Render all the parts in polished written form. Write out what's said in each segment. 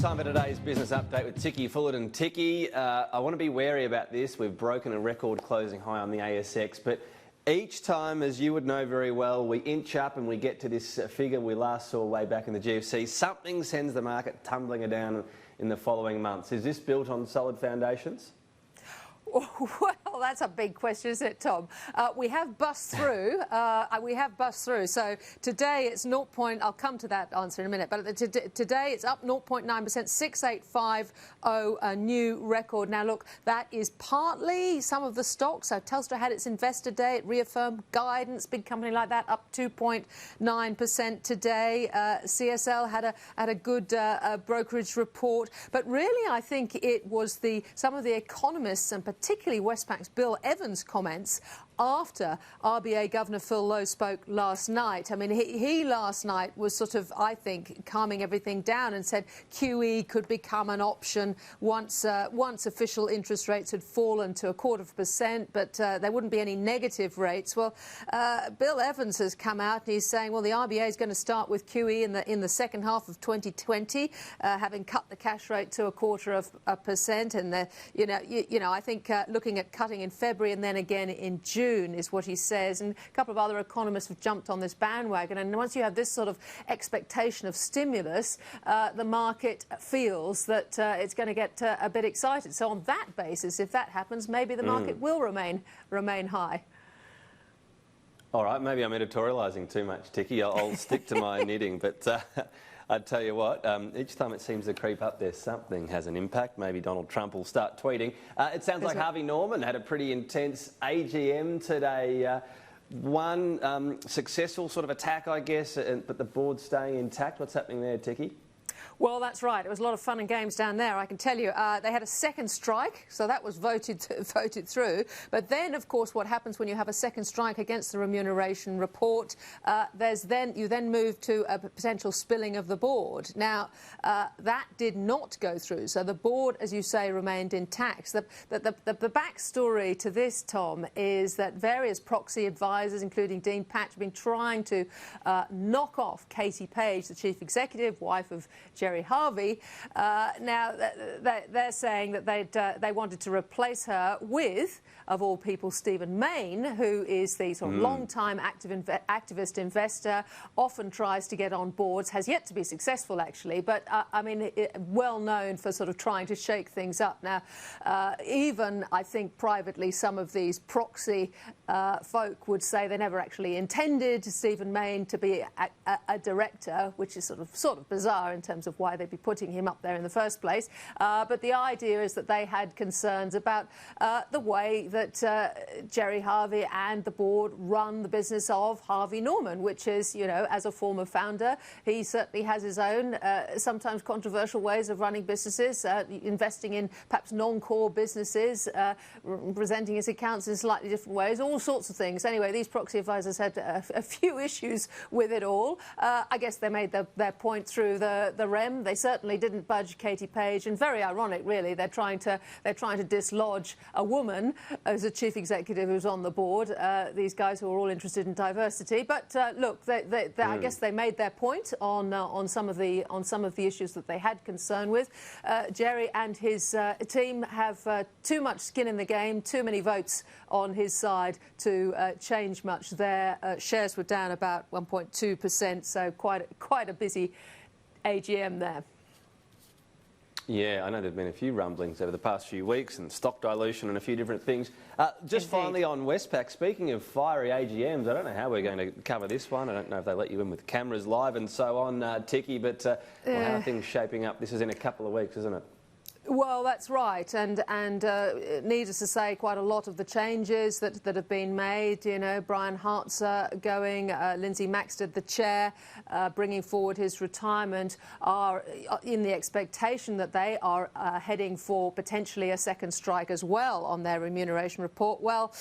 Time for today's business update with Ticky Fullerton. Ticky, I want to be wary about this. We've broken a record closing high on the ASX, but each time, as you would know very well, we inch up and we get to this figure we last saw way back in the GFC, something sends the market tumbling down in the following months. Is this built on solid foundations? Well, that's a big question, isn't it, Tom? We have bust through. So today it's 0. I'll come to that answer in a minute. But today it's up 0.9%, 6850, a new record. Now, look, that is partly some of the stocks. So Telstra had its investor day. It reaffirmed guidance. Big company like that up 2.9% today. CSL had a good brokerage report. But really, I think it was some of the economists and particularly Westpac's Bill Evans' comments after RBA Governor Phil Lowe spoke last night. I mean, he last night was sort of, I think, calming everything down and said QE could become an option once official interest rates had fallen to 0.25%, but there wouldn't be any negative rates. Well, Bill Evans has come out and he's saying, well, the RBA is going to start with QE in the second half of 2020, having cut the cash rate to 0.25%, and you know, I think looking at cutting in February and then again in June is what he says, and a couple of other economists have jumped on this bandwagon. And once you have this sort of expectation of stimulus, the market feels that it's going to get a bit excited. So on that basis, if that happens, maybe the market will remain high. All right, maybe I'm editorialising too much, Ticky. I'll stick to my knitting, but I tell you what, each time it seems to creep up there, something has an impact. Maybe Donald Trump will start tweeting. It sounds like Harvey Norman had a pretty intense AGM today. One successful sort of attack, I guess, but the board's staying intact. What's happening there, Ticky? Well, that's right. It was a lot of fun and games down there, I can tell you. They had a second strike, so that was voted through. But then, of course, what happens when you have a second strike against the remuneration report, you then move to a potential spilling of the board. Now, that did not go through. So the board, as you say, remained intact. The backstory to this, Tom, is that various proxy advisors, including Dean Patch, have been trying to knock off Katie Page, the chief executive, wife of Gerry Harvey. Now, they're saying that they wanted to replace her with, of all people, Stephen Mayne, who is the sort of long-time activist investor, often tries to get on boards, has yet to be successful, actually, but, I mean, well known for sort of trying to shake things up. Now, even, I think, privately, some of these proxy folk would say they never actually intended Stephen Mayne to be a director, which is sort of bizarre in terms of why they'd be putting him up there in the first place. But the idea is that they had concerns about the way that Gerry Harvey and the board run the business of Harvey Norman, which is, you know, as a former founder, he certainly has his own sometimes controversial ways of running businesses, investing in perhaps non-core businesses, presenting his accounts in slightly different ways, all sorts of things. Anyway, these proxy advisors had a few issues with it all. I guess they made their point through the REM. They certainly didn't budge Katie Page, and very ironic, really. They're trying to dislodge a woman as a chief executive who's on the board. These guys who are all interested in diversity. But look, I guess they made their point on some of the issues that they had concern with. Gerry and his team have too much skin in the game, too many votes on his side to change much. Their shares were down about 1.2%, so quite a busy AGM there. Yeah, I know there have been a few rumblings over the past few weeks and stock dilution and a few different things. Just finally on Westpac, speaking of fiery AGMs, I don't know how we're going to cover this one. I don't know if they let you in with cameras live and so on, Ticky, but well, how are things shaping up? This is in a couple of weeks, isn't it? Well, that's right, and needless to say, quite a lot of the changes that have been made, you know, Brian Hart's going, Lindsay Maxted, the chair, bringing forward his retirement, are in the expectation that they are heading for potentially a second strike as well on their remuneration report. Well,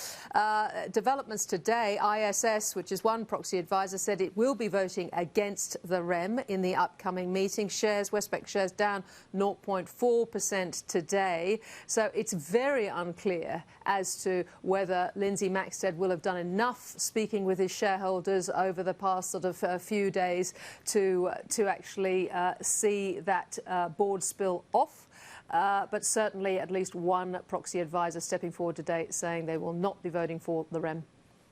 developments today, ISS, which is one proxy advisor, said it will be voting against the REM in the upcoming meeting. Westpac shares down 0.4%. 10% today. So it's very unclear as to whether Lindsay Maxted will have done enough speaking with his shareholders over the past sort of few days to actually see that board spill off. But certainly at least one proxy advisor stepping forward today saying they will not be voting for the REM.